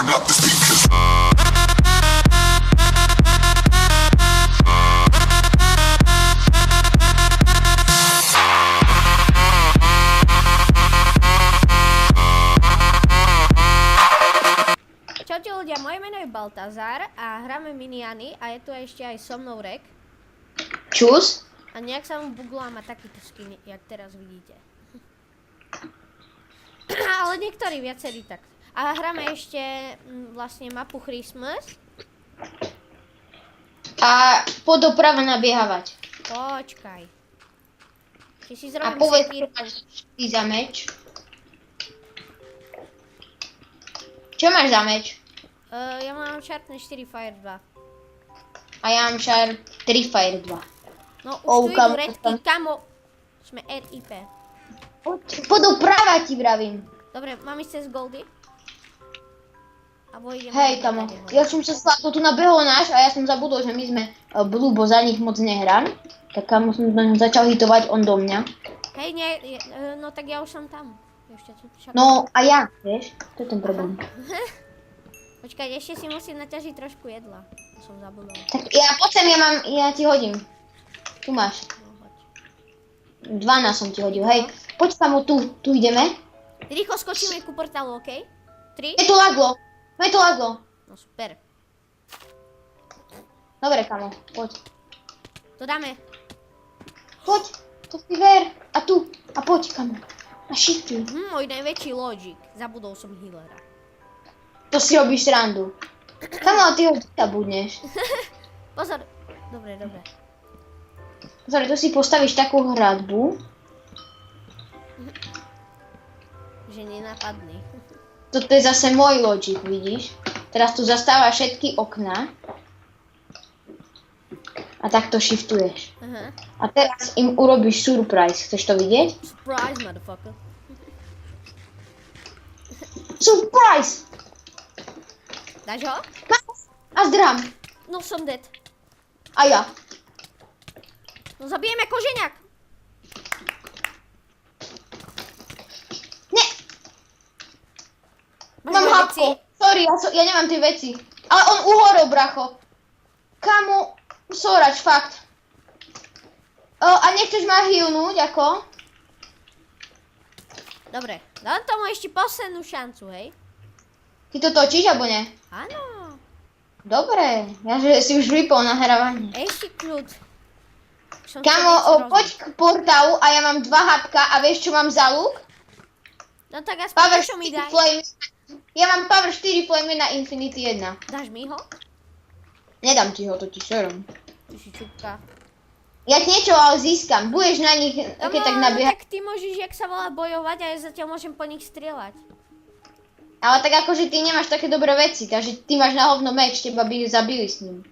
turn up the speakers. Čaute ľudia, moje meno je Baltazar a hráme Miniany a je tu ešte aj so mnou Rek. Čus? A nejak sa mu buglo a má takýto skin, jak teraz vidíte. Ale niektorí viacerí tak. A hráme ešte vlastne mapu Christmas. A po doprava nabiehávať. Počkaj. Či si A zrobím povedz, čo sekírku. máš ty za meč. Čo máš za meč? Ja mám Sharpness 4 Fire 2. A ja mám Sharp 3 Fire 2. No už tu idú redky, kamo. Sme RIP. Po doprava ti vravím. Dobre, mám ísť cez Goldy? Abo ideme... Hej, kamo. Ja som sa sladko tu nabehol náš a ja som zabudol, že my sme Blue, bo za nich moc nehrám. Tak kamo som začal hitovať on do mňa. Hej, nie, no tak ja už som tam. Ešte tu však... No a ja, vieš, to je ten problém. Počkaj, ešte si musím naťažiť trošku jedla. To som zabudol. Tak ja poď sem, ja ti hodím. Tu máš. No, hoď. 12 som ti hodil, hej. Poď kamo, tu ideme. Rýchlo skočíme ku portálu, okej? 3? Je tu laglo. Je tu laglo. No super. Dobre kamo, poď. To dáme. Poď, to si ver. A tu, a poď kamo. A šiftuj. Môj najväčší logic. Zabudol som healera. To si robíš srandu. Kamo, ty ho zabudneš. Pozor. Dobre, dobre. Pozor, tu si postavíš takú hradbu. Že nenapadný. Toto je zase môj logic, vidíš? Teraz tu zastávaš všetky okná. A takto shiftuješ. Aha. A teraz im urobíš surprise. Chceš to vidieť? Surprise, motherfucker. Surprise! Dáš ho? A zdrám. No som dead. A ja. No zabijeme koženiak. Ne, Máš mám moje hapko. veci? Sorry, ja nemám tie veci. Ale on uhorel, bracho. Kamu, sorač, fakt. A nechceš ma healnúť, ako? Dobre, dám tomu ešte poslednú šancu, hej? Ty to točíš, alebo nie? Áno. Dobre, ja že si už vypol nahrávanie. Ešte kľud. Som Kamo, chcel poď k portálu a ja mám 2 hapka a vieš čo mám za luk? No tak aspoň Power čo mi 4 daj. flame. Ja mám Power 4 flame na Infinity 1. Dáš mi ho? Nedám ti ho totiž, šorom. Ty si čupka. Ja ti niečo ale získam, budeš na nich, keď tak nabiehať. Tak ty môžeš, jak sa volá, bojovať a ja zatiaľ môžem po nich strieľať. Ale tak akože ty nemáš také dobré veci, takže ty máš na hovno meč, teba by zabili s ním.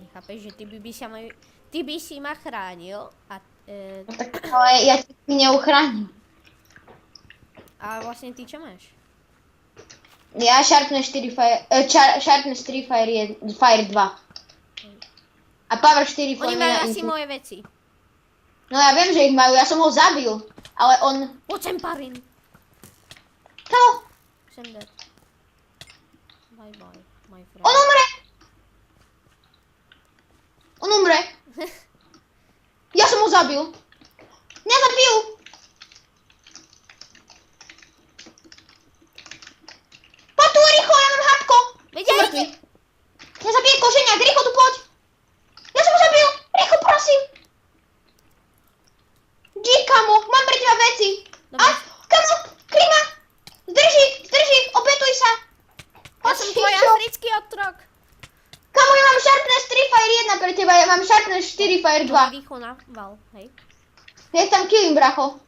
Nechápeš, že ty by si ma chránil a, No tak ale ja ti neuchránim. a vlastne ty čo máš? Ja Sharpness 4 Fire, Sharpness 3 Fire 2. A Power 4 Oni flame majú na asi Infinity. moje veci. No ja viem, že ich majú, ja som ho zabil. Ale on... Poď sem, Parin. Čo? Sem dead. Bye bye, my friend. On umre! On umre! Ja som ho zabil! Nezabil! Poď tu rýchlo, ja mám hapko! Veď Som ja mŕtvy. Nezabiję korzeniak, rýchlo tu poď! Ja som ho zabil! Rýchlo, prosím! Dík, kamo, mám pre teba veci! Dobre. A, kamo, Krima! Zdrži, obetuj sa! Ja som tvoj Šišo. africký otrok. Kamo, ja mám Sharpness 3 Fire 1 pre teba, ja mám Sharpness 4 Fire 2. Rýchlo na val, hej. Ja ich tam killím, bracho.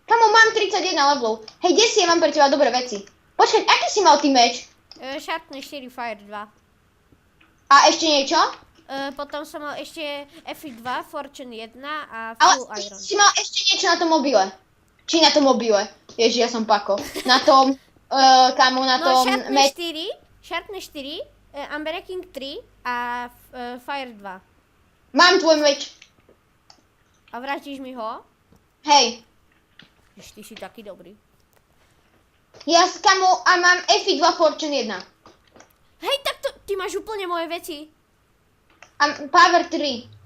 Kamo, mám 31 levelov. Hej, kde si, ja mám pre teba dobré veci. Počkaj, aký si mal ty meč? Sharpness 4 Fire 2. A ešte niečo? Potom som mal ešte FI2, Fortune 1 a Ale Full Iron. si mal ešte niečo na tom mobile. Či na tom mobile? Ježi, ja som pako. Na tom, kamo, na No, tom Sharpness 4, Unbreaking 3 a Fire 2. Mám tvoj meč. A vrátiš mi ho? Hej. Ty si taký dobrý. Ja kamo, a mám FI2 Fortune 1. Hej, tak to, ty máš úplne moje veci. A Power 3.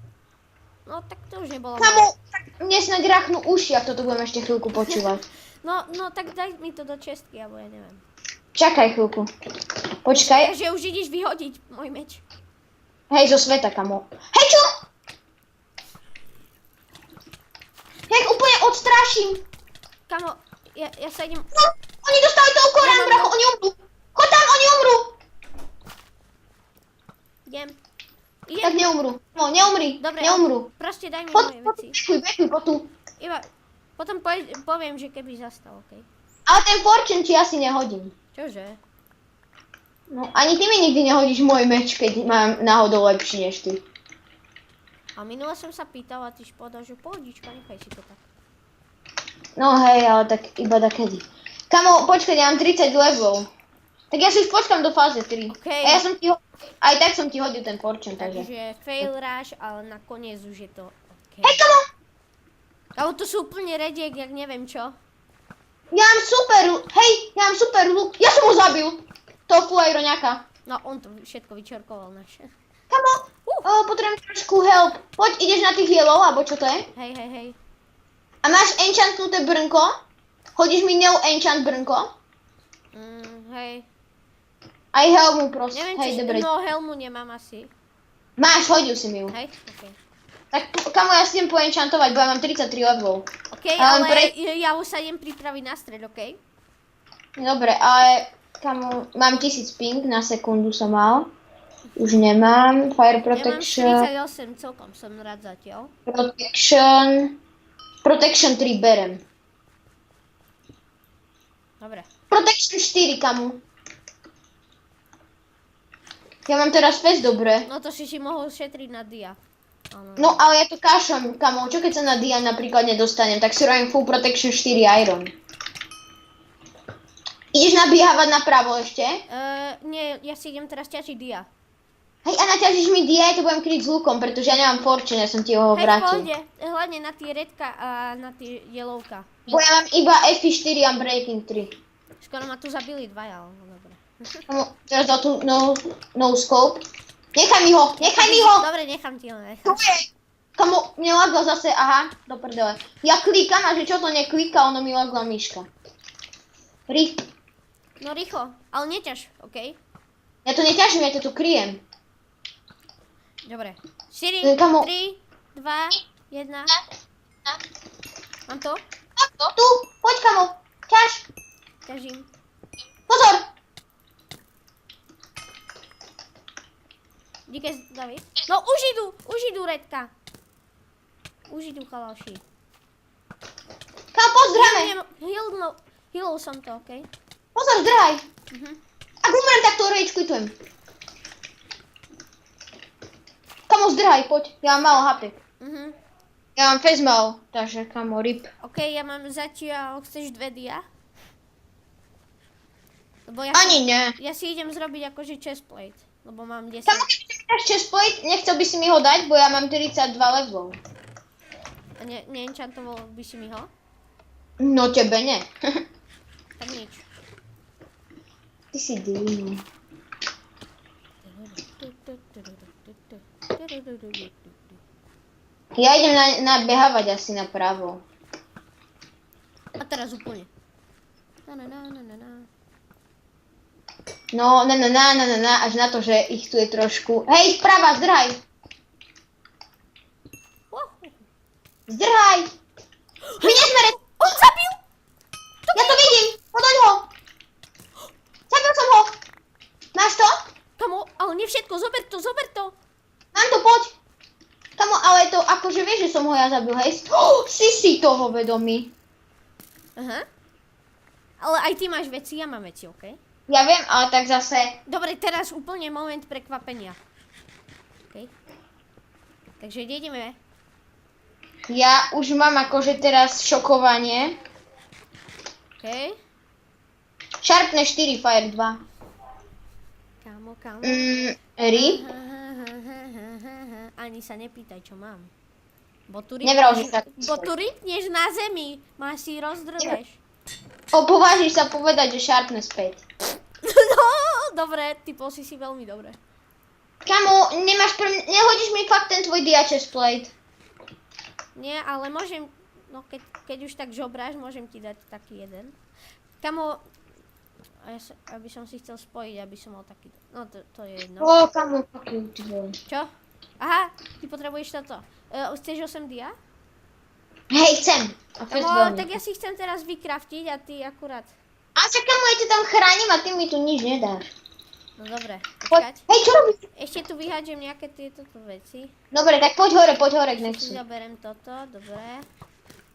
No, tak to už nebolo. Kamo, mne snad rachnú uši, ak toto budem ešte chvíľku počúvať. No, tak daj mi to do čestky, alebo ja neviem. Čakaj chvíľku. Počkaj. Takže už ideš vyhodiť môj meč. Hej, zo sveta, kamo. Hej, čo? Ja ich úplne odstraším. Kamo, ja sa idem... No, oni dostali toľko rán, bracho, oni umrú. Choď tam, oni umrú. Idem. Tak neumrú. No, neumri. Dobre, Neumrú. proste daj mi Poď, moje veci. bekuj, po tu. Iba, potom poviem, že keby zastal, okej? Ale ten Fortune ti asi nehodím. Čože? No, ani ty mi nikdy nehodíš môj meč, keď mám náhodou lepší než ty. A minule som sa pýtal a ty povedal, že pohodička, nechaj si to tak. No hej, ale tak iba takedy. Kamo, počkaj, ja mám 30 levelov. Tak ja si už počkam do fáze 3. Okej. A ja som ti aj tak som ti hodil ten Fortune, takže. Takže fail rush, ale nakoniec už je to okej. Hej, kamo! Ale to sú úplne rediek, jak neviem čo. Ja mám super look. Ja som ho zabil. Tofu aj roňaka. No, on to všetko vyčorkoval naše. Kamo, potrebujem trošku help. Poď, ideš na tých yellow, alebo čo to je? Hej. A máš enchantnuté brnko? Hodíš mi enchant brnko? Hej. Aj helmu prosím. Neviem, Hej, či... dobre. No, helmu nemám asi. Máš, hodil si mi ju. Hej, okej. Tak kamo, ja si idem poenchantovať, bo ja mám 33 levelov. Okej, A ale on ja už sa idem pripraviť na stred, okej? Dobre, ale kamo, mám 1000 ping, na sekundu som mal. Už nemám. Fire Ja mám protection. 48 celkom, som rád zatiaľ. Protection 3 berem. Dobre. Protection 4, kamo. Ja mám teraz fest dobre. No to si mohol šetriť na dia. Áno. No ale ja to kašam, kamo. Čo keď sa na dia napríklad nedostanem, tak si robím full protection 4 iron. Ideš nabiehávať napravo ešte? Nie, ja si idem teraz ťačiť dia. Hej, a naťažíš mi dia, ja to budem kryť s lukom, pretože ja nemám fortune, ja som ti ho Hej, v vrátil. pohode, hlavne na tie redka a na tie jelovka. Bo ja mám iba FI4 a Breaking 3. Skoro ma tu zabili dvaja, ale no dobre. Kamo, teraz dal tu no scope. Nechaj mi ho! Dobre, nechám ti ho, nechám. Tu je! Kamo, mne lagla zase, aha, do prdele. Ja klikám a že čo to neklika, ono mi lagla myška. No rýchlo, ale neťaž, okej? Ja to neťažím, ja to tu kryjem. Dobre. 4, 3, 2, Kamo. 1. Mám to? Tu, poď kamo, ťaž. Ťažím. Pozor! Díky, David. No už idú redka. Už idú chalaši. Kamo, pozdrame. Healol som to, okej? Pozor, zdrhaj. Ak umrem, tak to rage quitujem. Kamo, zdrhaj, poď. Ja mám málo HP. Ja mám fest málo, takže kamo, rip. Okej, ja mám zatiaľ, chceš 2 dia? Lebo Ani ne. Ja si idem zrobiť akože chestplate, lebo mám 10. Kamo, keď mi dáš chestplate, nechcel by si mi ho dať, bo ja mám 42 levelov. A neenchantoval by si mi ho? No tebe ne. Tak nič. Ty si divný. Ja idem nabehávať asi napravo. A teraz úplne. No, až na to, že ich tu je trošku. Hej, sprava, zdrhaj! Zdrhaj! My nie sme On zabil! Ja to vidím! Podoň ho! Zabil som ho! Máš to? Kamo, ale nie všetko, zober to! Mám to, poď! Kamo, ale to akože vieš, že som ho ja zabil, hej? Si toho vedomý. Aha. Ale aj ty máš veci, ja mám veci, okej? Ja viem, ale tak zase... Dobre, teraz úplne moment prekvapenia. Okej? Takže ideme. Ja už mám akože teraz šokovanie. Okej? Sharpne 4, Fire 2. Kamo. Rip. Ani sa nepýtaj, čo mám. Bo tu Nevral, že tak. ripneš na zemi, máš si rozdrbeš. Povážiš sa povedať, že sharpness 5. No, dobre, typol si veľmi dobre. Kamo, nehodíš mi fakt ten tvoj dia chest plate. Nie, ale môžem, no keď už tak žobráš, môžem ti dať taký jeden. Kamo, aby som si chcel spojiť, aby som mal taký, no to je jedno. Kamo, fuck you, ty vole. Čo? Aha, ty potrebuješ toto. Chceš 8 dia? Hej, chcem. Kamo, tak ja si chcem teraz vykraftiť a ty akurát. A však kamo, ja ťa tam chránim a ty mi tu nič nedáš. No dobre, počkať. Hej, čo robíš? Ešte tu vyhádžem nejaké tieto veci. Dobre, tak poď hore, nech Si si. zaberem toto, dobre.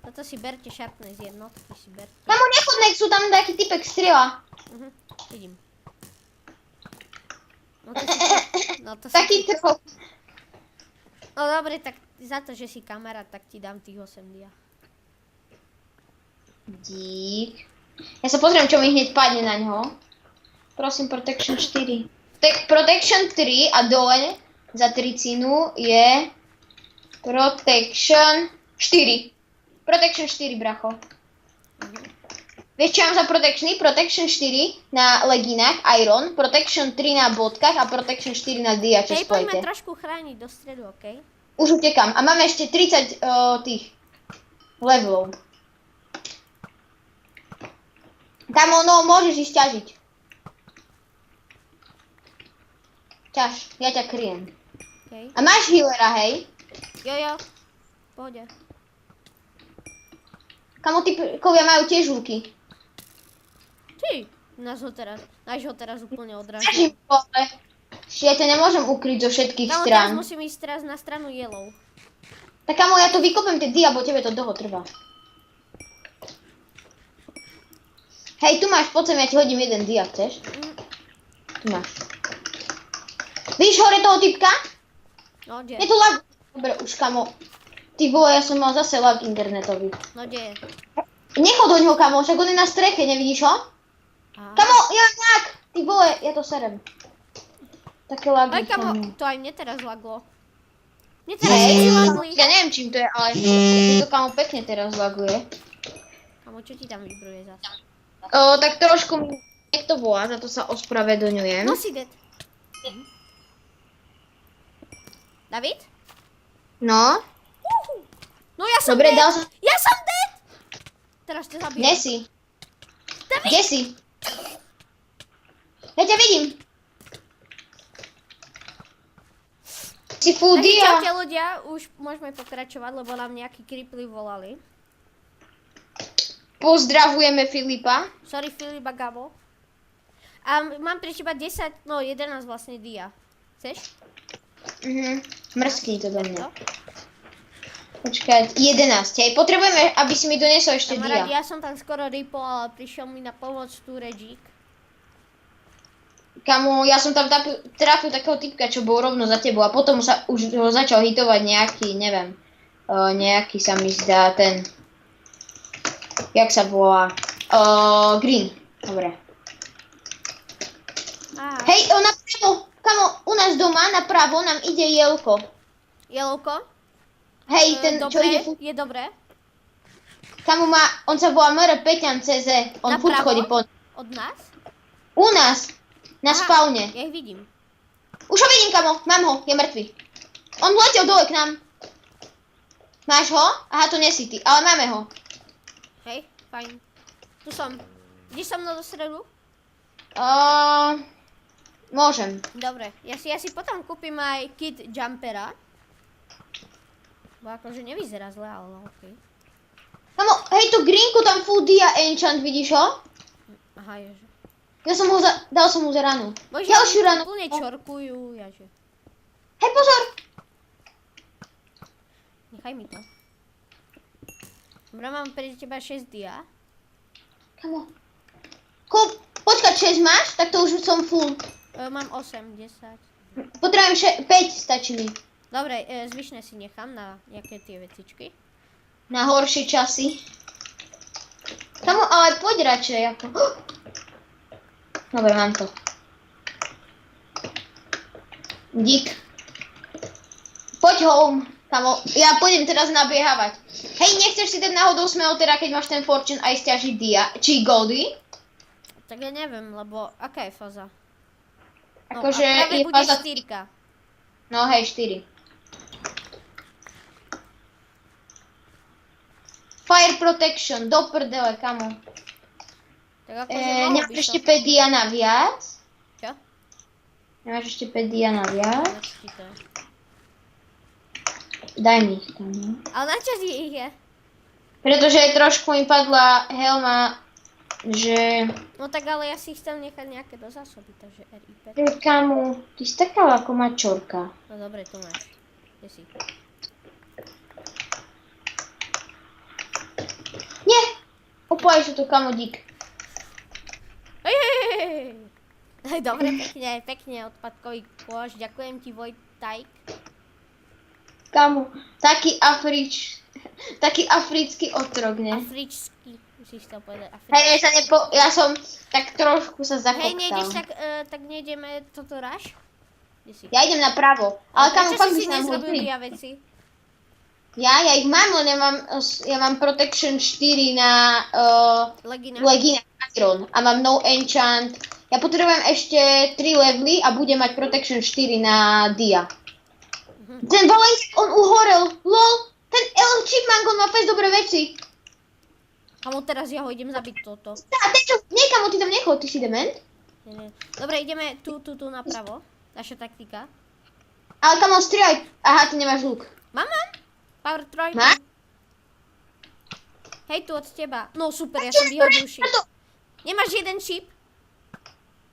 Toto si berte, sharpness jednotky si berte. Kamo, nechod Nexu, tam taký typek strieľa. Vidím. No to si... Taký trhok. No dobre, tak za to, že si kamarát, tak ti dám tých 8 dia. Dík. Ja sa pozriem, čo mi hneď padne na ňo. Prosím, Protection 4. Protection 3 a dole za tricinu je Protection 4. Protection 4, bracho. Vieš, čo mám za protectiony? Protection 4 na leginách, Iron, Protection 3 na bodkách a Protection 4 na dia, čo Hej, poďme spojite. trošku chrániť do stredu, okej? Už utekám. A máme ešte 30 tých levelov. Kamo, no, môžeš ísť ťažiť. Ťaž, ja ťa kryjem. Okay. A máš healera, hej? Jo, pohode. Kamo, typkovia majú tiež ruky. Ty, náš ho teraz úplne odrážil. Ťažím, ale ja ťa nemôžem ukryť zo všetkých Kamo, teraz strán. musím ísť teraz na stranu yellow. Tak kamo, ja to vykopem tie dia, bo tebe to dlho trvá. Hej, tu máš, poď sem, ja ti hodím jeden dia, chceš? Tu máš. Vidíš hore toho typka? No, kde? Je tu lag. Dobre, už kamo. Ty vole, ja som mal zase lag internetový. No, kde je? Nechod do ňoho, kamo, však on je na streche, nevidíš ho? Aha. Kamo, ja mám lag! Ty vole, ja to serem. Také lagy, Aj kamo, to aj mne teraz laglo. Mne teraz Hej, všetci lagli. ja neviem čím to je, ale to kamo pekne teraz laguje. Kamo, čo ti tam vybruje zase? Tak trošku mi niekto volá, za to sa ospravedlňujem. No si dead. David? No, No ja som dobre, dead. dal som... Ja som dead! Teraz ťa zabijem. Kde si? David! Kde si? Ja ťa vidím. Si full Takže dia. čaute ľudia, už môžeme pokračovať, lebo nám nejakí kripli volali. Pozdravujeme Filipa. Sorry Filip a Gabo. A mám pre teba 10, no 11 vlastne dia. Chceš? Mrskni to do mňa. To? Počkaj, 11. Hej, potrebujeme, aby si mi donesol ešte Kamarát, dia. ja som tam skoro ripol, ale prišiel mi na pomoc tu Regík. Kamu, ja som tam trafil takého typka, čo bol rovno za tebou a potom sa už ho začal hitovať nejaký, neviem, nejaký sa mi zdá ten, jak sa volá, Green, dobre. Aha. Hej, napravo, kamo, u nás doma napravo nám ide Jelko. Jelko? Hej, ten, čo Dobre, ide je dobré. Kamu má, on sa volá Mr. Peťan CZ, on furt Napravo? chodí po... Od nás? U nás, na Aha, spawne. Ja ich vidím. Už ho vidím, kamo, mám ho, je mŕtvy. On vletel dole k nám. Máš ho? Aha, to nesi ty, ale máme ho. Hej, fajn. Tu som. Ideš so mnou do stredu? Môžem. Dobre, ja si potom kúpim aj kit jumpera. Bo akože nevyzerá zle, ale okej. Kamo, hej, tú greenku tam full dia enchant, vidíš ho? Aha, ježe. Ja som ho dal som mu za ranu. Bože, Ďalšiu oni ranu. úplne čorkujú, jaže. Hej, pozor! Nechaj mi to. Dobre, mám pre teba 6 dia. Kamo. Počkať, 6 máš? Tak to už som full. Mám 8, 10. Potrebujem 5, stačí mi. Dobre, zvyšné si nechám na nejaké tie vecičky. Na horšie časy. Kamo, ale poď radšej, ako... Dobre, mám to. Dík. Poď home, kamo. Ja pôjdem teraz nabiehávať. Hej, nechceš si dať náhodou smeltera, keď máš ten fortune aj stiažiť či goldy? Tak ja neviem, lebo aká je fáza? No, Akože a práve je bude fáza... 4. No hej, 4. Fire protection, do prdele, kamo. Tak akože mohol Nemáš by ešte som. 5 dia naviac? Čo? Nemáš ešte 5 dia naviac? Na čo ti to je? Daj mi ich tam, no. Ale na čo ti ich je? Pretože trošku mi padla helma, že... No tak ale ja si chcem nechať nejaké do zásoby, takže RIP. Kamu, ty si taká ako mačorka. No dobre, tu máš. Kde si? Nie! Opáj sa tu, kamo, dík. Hej! Dobre, pekne, odpadkový kôš. Ďakujem ti, Vojtajk. Kamu, taký africký otrok, ne? Afričský, si chcel povedať afričský. Hej, ja som tak trošku sa Hej, nejdeš zakoptal. tak nejdeme toto ráš? Kde si? Ja idem napravo, ale kamu, fakt by si sa nám nezrobil hodili. dia veci? Ja ich mám, len ja mám Protection 4 na Legina? Legina Iron a mám no enchant. Ja potrebujem ešte 3 levely a budem mať Protection 4 na Dia. Ten Valence, on uhorel, lol. Ten El Chipmunk, on má fest dobré veci. Kamo, teraz ja ho idem zabiť toto. A ten čo, niekamo ty tam nechod, ty si dement? Nie. Dobre, ideme tu napravo. Naša taktika. Ale kamo, strieľaj. Aha, ty nemáš luk. Mám. Power 3. Má? Hej, tu od teba. No super, ja som vyhodil šip. Nemáš jeden šip?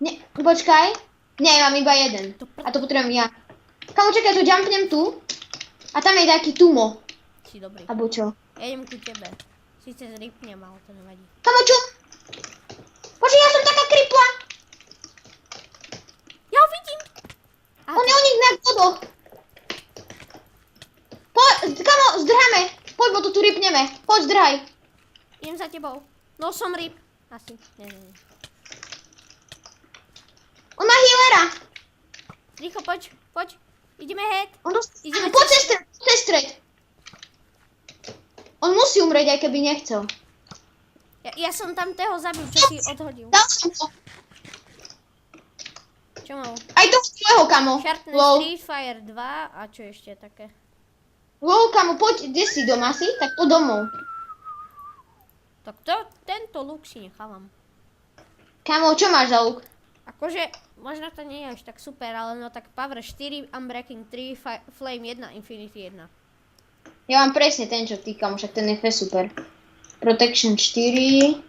Ne, počkaj. Nie, mám iba jeden. A to potrebujem ja. Kamo, čakaj, to jumpnem tu. A tam je taký tumo. Si dobrý. Abo čo? Ja idem ku tebe. Sice zripnem, ale to nevadí. Kamo, čo? Bože, ja som taká kripla. Ja ho vidím. On je u nich na vodoch. Kamo, zdrháme. Poď, bo to tu ripneme. Poď, zdrhaj. Idem za tebou. No som rip. Asi. Nie. On má healera. Rýchlo, poď. Ideme head. Ideme Poď cez stred. On musí umrieť, aj keby nechcel. Ja som tam toho zabil, čo si odhodil. Dal som to. Čo mal? Aj toho tvojho, kamo. Sharpness Lol. 3, Fire 2 a čo ešte také? Lol, kamo, poď, kde si doma si? Tak poď domov. Tak tento luk si nechávam. Kamo, čo máš za luk? Akože, možno to nie je až tak super, ale no tak Power 4, Unbreaking 3, Flame 1, Infinity 1. Ja mám presne ten, čo ty, kamo, však ten je fest super. Protection 4.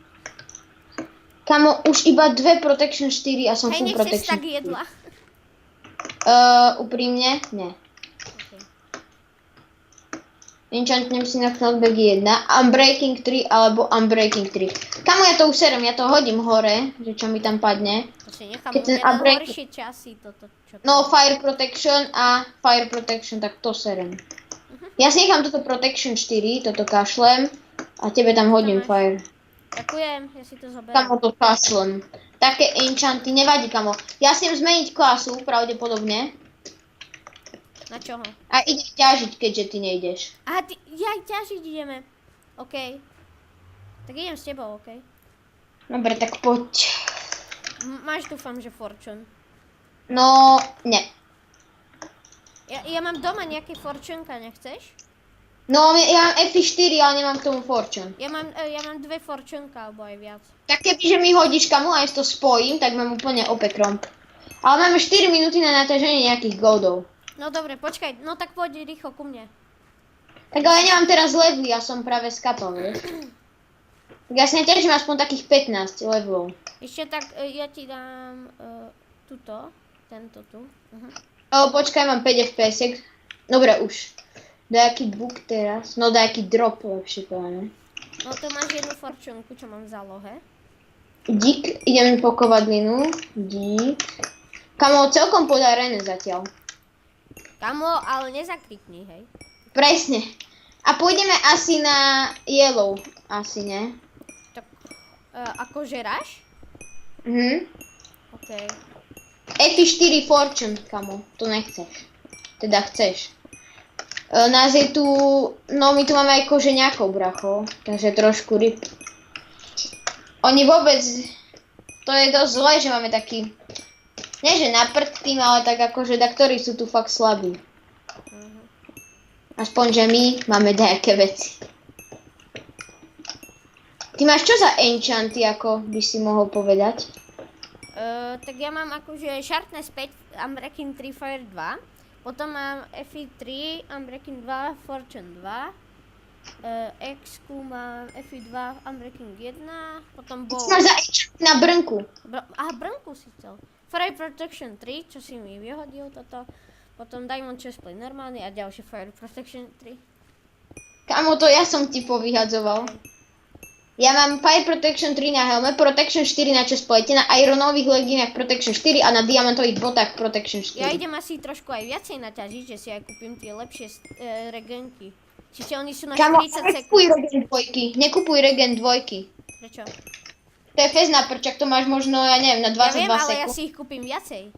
Kamo, už iba 2 Protection 4 a som Hej, full nechceš Protection tak jedla. Úprimne? Nie. Okay. Enchantnem si na knockback 1, Unbreaking 3 alebo Unbreaking 3. Kamo, ja to userem, ja to hodím hore, že čo mi tam padne. To si nechám, Keď ten na Unbreaking- horšie časy toto. Čo to No, je. Fire Protection a Fire Protection, tak to serem. Ja si nechám toto Protection 4, toto kašlem a tebe tam hodím máš? Fire. Ďakujem, ja si to zoberiem. Kamo, to kašlem. Také enchanty, nevadí, kamo. Ja si idem zmeniť klasu, pravdepodobne. Na čoho? A idem ťažiť, keďže ty nejdeš. Aha, ja ťažiť ideme. OK. Tak idem s tebou, OK. Dobre, tak poď. Máš, dúfam, že Fortune. No, ne. Ja mám doma nejaké Fortuneka, nechceš? No, ja mám F4, ale nemám k tomu Fortune. Ja mám dve Fortuneka, alebo aj viac. Tak kebyže mi hodíš, kamo, a ja si to spojím, tak mám úplne opekromp. Ale máme 4 minúty na natáženie nejakých goldov. No dobre, počkaj, no tak poď rýchlo ku mne. Tak ale ja nemám teraz levely, ja som práve skapal, vieš. Tak ja si neťažím aspoň takých 15 levelov. Ešte tak, ja ti dám tento tu. Počkaj, mám 5 FPS. Dobre, už. Dajaký bug teraz? No, dajaký drop, lepšie povedané. No to máš jednu forčunku, čo mám v zálohe. Dík, idem po kovadlinu. Dík. Kamo, celkom podarené zatiaľ. Kamo, ale nezaklikni, hej. Presne. A pôjdeme asi na yellow. Asi, ne? Tak, akože ráš? OK. F4 Fortune, kamo. To nechceš. Teda chceš. Nás je tu, no my tu máme aj kožeňákov, bracho, takže trošku ryb. Oni vôbec, to je dosť zlé, že máme taký, nie že na prd tým, ale tak akože, ktorí sú tu fakt slabí. Aspoň, že my máme nejaké veci. Ty máš čo za enchanty, ako by si mohol povedať? Tak ja mám akože Sharpness 5, Unbreaking 3, Fire 2. Potom mám FI 3, Unbreaking 2, Fortune 2. X-ku mám FI 2, Unbreaking 1. Potom Bow. Čo máš za enchanty na brnku? Brnku si chcel. Fire Protection 3, čo si mi vyhodil toto. Potom Diamond Chestplate normálny a ďalšie Fire Protection 3. Kamo, to ja som ti povyhadzoval. Ja mám Fire Protection 3 na helme, Protection 4 na chestplate, na ironových legínach Protection 4 a na diamantových botách Protection 4. Ja idem asi trošku aj viacej naťažiť, že si aj kúpim tie lepšie regenky. Čiže oni sú na Kamo, 40 nekupuj sekúnd. regen dvojky, nekupuj regen dvojky. Prečo? To je fez na prčak, to máš možno, ja neviem, na Ja 22 viem, ale ja sekúnd. si ich kúpim viacej.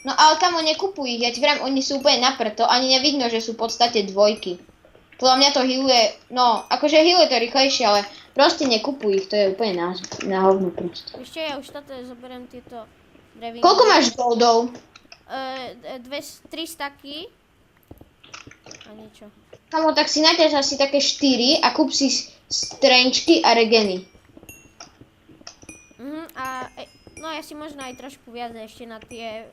No ale kamo, nekupuj ich, ja ti vrám, oni sú úplne na prd, to ani nevidno, že sú v podstate dvojky. Podľa mňa to healuje, no, akože healuje to rýchlejšie, ale proste nekupuj ich, to je úplne na hovno proste. Ešte ja už toto zoberiem tieto drevinky. Koľko máš goldov? 3 staky. A niečo. Kamo, tak si naťaž asi také 4 a kúp si strenčky a regeny. No ja si možno aj trošku viac ešte na tie...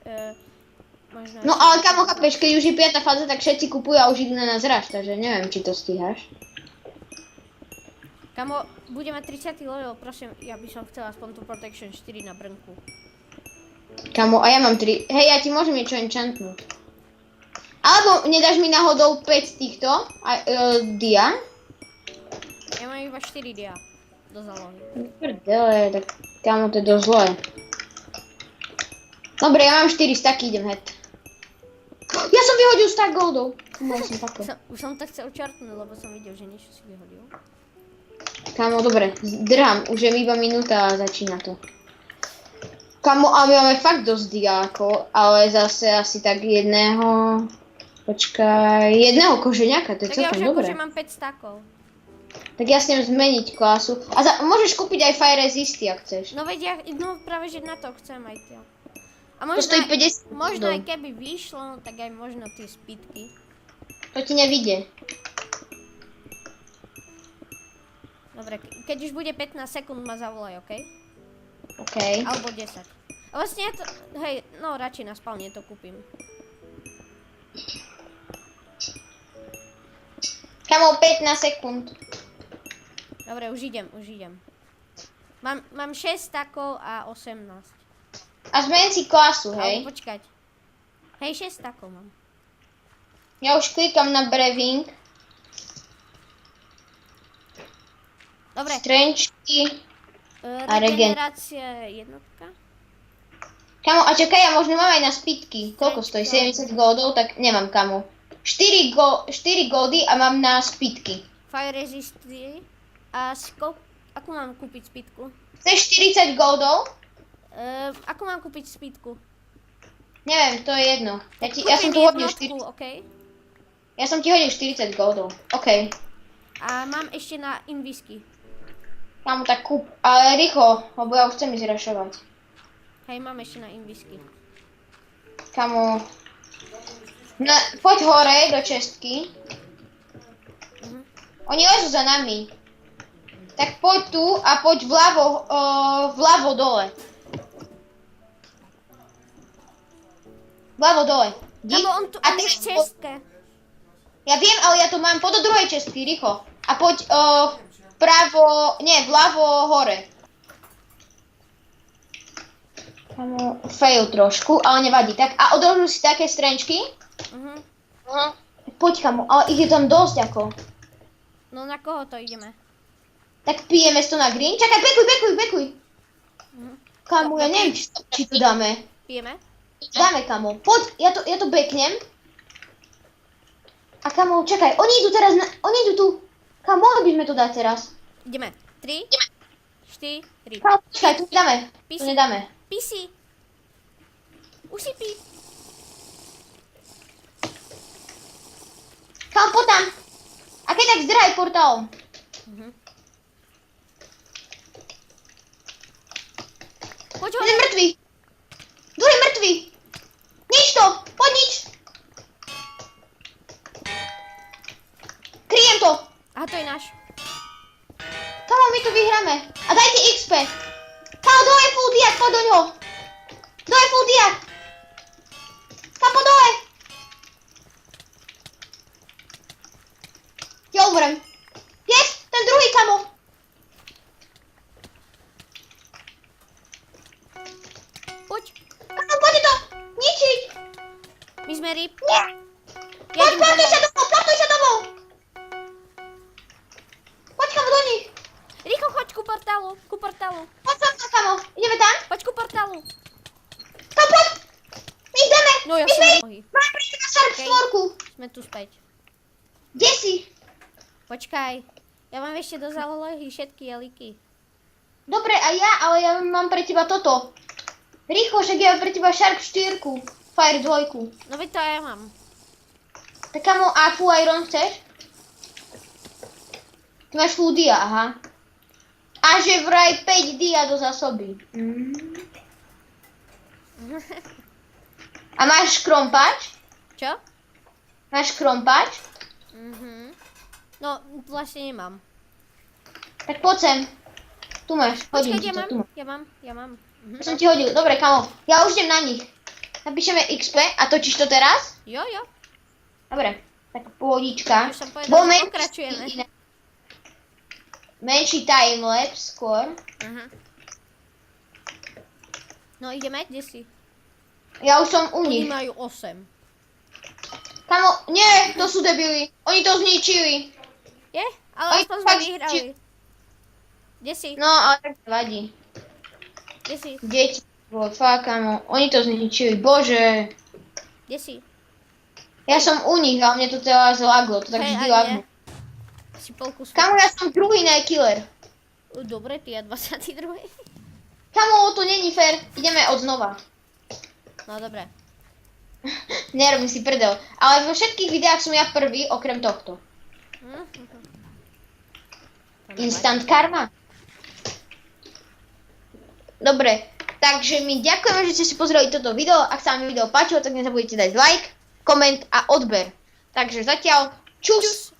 možno No ale kamo, chápeš, keď už je 5. fáza, tak všetci kupujú a už idú na nás raz, takže neviem, či to stíhaš. Kamo, budeme 30. level, prosím, ja by som chcela aspoň tu Protection 4 na brnku. Kamo, a ja mám 3. Hej, ja ti môžem niečo enchantnúť. Alebo nedáš mi náhodou 5 týchto dia? Ja mám iba 4 dia do zálohy. Prdele, tak kamo, to je dosť zlé. Dobre, ja mám 4 staky, idem head. Ja som vyhodil stack goldov. Mohol som takto. Už som to chcel čartnúť, lebo som videl, že niečo si vyhodil. Kamo, dobre, drhám, už je mi iba minúta a začína to. Kamo, a my máme fakt dosť diákov, ale zase asi tak jedného... Počkaj, jedného kožeňaka, to je Tak ja celkom už dobré. akože mám 5 stakov. Tak ja s ním zmeniť klasu. A môžeš kúpiť aj fire resisty, ak chceš. No veď ja, no práve že na to chcem aj to. A To stojí 50 možno aj goldov. keby vyšlo, tak aj možno tie spitky. To ti nevidie. Dobre, keď už bude 15 sekúnd, ma zavolaj, okej? OK. Alebo 10. A vlastne ja to, hej, no radšej na spawne to kúpim. Kamo, 15 sekúnd. Dobre, už idem. Mám 6 stakov a 18. A zmen si klasu, hej. Alebo počkať. Hej, 6 stakov mám. Ja už klikám na brewing. Dobre, Strenčky. A regen. regenerácia jednotka. Kamo, a čakaj, ja možno mám aj na spitky. Koľko stojí? 70 goldov? Tak nemám, kamo. 4 goldy a mám na spitky. Fire resisty. A ako mám kúpiť spitku? Chceš 40 goldov? Ako mám kúpiť spitku? Neviem, to je jedno. Ja som tu hodil 40. okej? Ja som ti hodil 40 goldov. OK. A mám ešte na invisky. Kamo, tak kúp. Ale rýchlo, lebo ja už chcem ísť rašovať. Hej, mám ešte na invisky. Kamo. No, poď hore do čestky. Oni lezú za nami. Tak poď tu a poď vľavo dole. Vľavo dole. Lebo on tu, A on je ty- v čestke. Ja viem, ale ja to mám po do druhej čestky, rýchlo. A poď vľavo hore. Kamo, fail trošku, ale nevadí. Tak a odložil si také strenčky? Poď kamo, ale ich je tam dosť ako. No na koho to ideme? Tak pijeme to na green. Čakaj, bekuj. Kamo, ja neviem, či to dáme. Pijeme? Dáme, kamo. Poď, ja to beknem. A kamo, čakaj, oni idú teraz oni idú tu. Kamo, mohli by sme to dať teraz. Ideme. 3, 4. Kamo, počkaj, tu nedáme. Tu Písi. nedáme. Písi. Už si pí. Kam, poď tam. A keď tak zdrhaj portálom. Poď Jeden hore. mŕtvý. Druhý mŕtvý. Nič to, poď nič. Kryjem to. Aha, to je náš. Kamo, my tu vyhráme. A dajte XP. Kamo, dole je full diak, poď do ňoho. Dole je full diak. Kamo, dole. Ja umrem. Yes, ten druhý, kamo. Poď. Kamo, poďte to ničiť. My sme ryb. Nie. Ja Poď, idem plantuj sa domov. domov, plantuj sa domov. Poď, kamo, do nich. Rýchlo choď ku portálu. Ku portálu. Poď tam, kamo. Ideme tam. Poď ku portálu. Kamo, poď. My ideme. No ja My som sme nohy. Máme prísť na Sharp Okej. 4. Sme tu späť. Kde si? Počkaj. Ja mám ešte do zálohy všetky jeliky. Dobre, a ja, ale ja mám pre teba toto. Rýchlo, však ja mám pre teba Sharp 4, Fire 2. No veď to aj ja mám. Tak kamo, a full iron chceš? Ty máš full dia, aha. A že vraj 5 dia do zásoby. A máš krompač? Čo? Máš krompač? No, vlastne nemám. Tak poď sem. Tu máš, hodím Počkaj, ti to, tu máš. ja mám. Ja som ti hodil, dobre kamo, ja už idem na nich. Napíšeme XP a točíš to teraz? Jo. Dobre, tak pohodička. Už som povedal, Bo že pokračujeme. Menší timelapse skôr. Aha. No ideme, kde si? Ja už som u Oni nich. majú 8. Kamo, nie, to sú debili. Oni to zničili. Je? Ale Oj, aspoň sme fakt, vyhrali. Kde si? No, ale tak to vadí. Kde si? Deti, fakt, kamo. Oni to zničili, bože. Kde si? Ja som u nich a mne to teda zlaglo, to tak Hej, vždy a nie. laglo. Si polku späť. Kamo, ja som druhý killer. Dobre, ty a 22. Kamo, to není fér, ideme od znova. No dobre. Nerobím si prdel. Ale vo všetkých videách som ja prvý, okrem tohto. Instant karma. Dobre, takže my ďakujeme, že ste si pozreli toto video. Ak sa vám video páčilo, tak nezabudnite dať like, koment a odber. Takže zatiaľ, čus!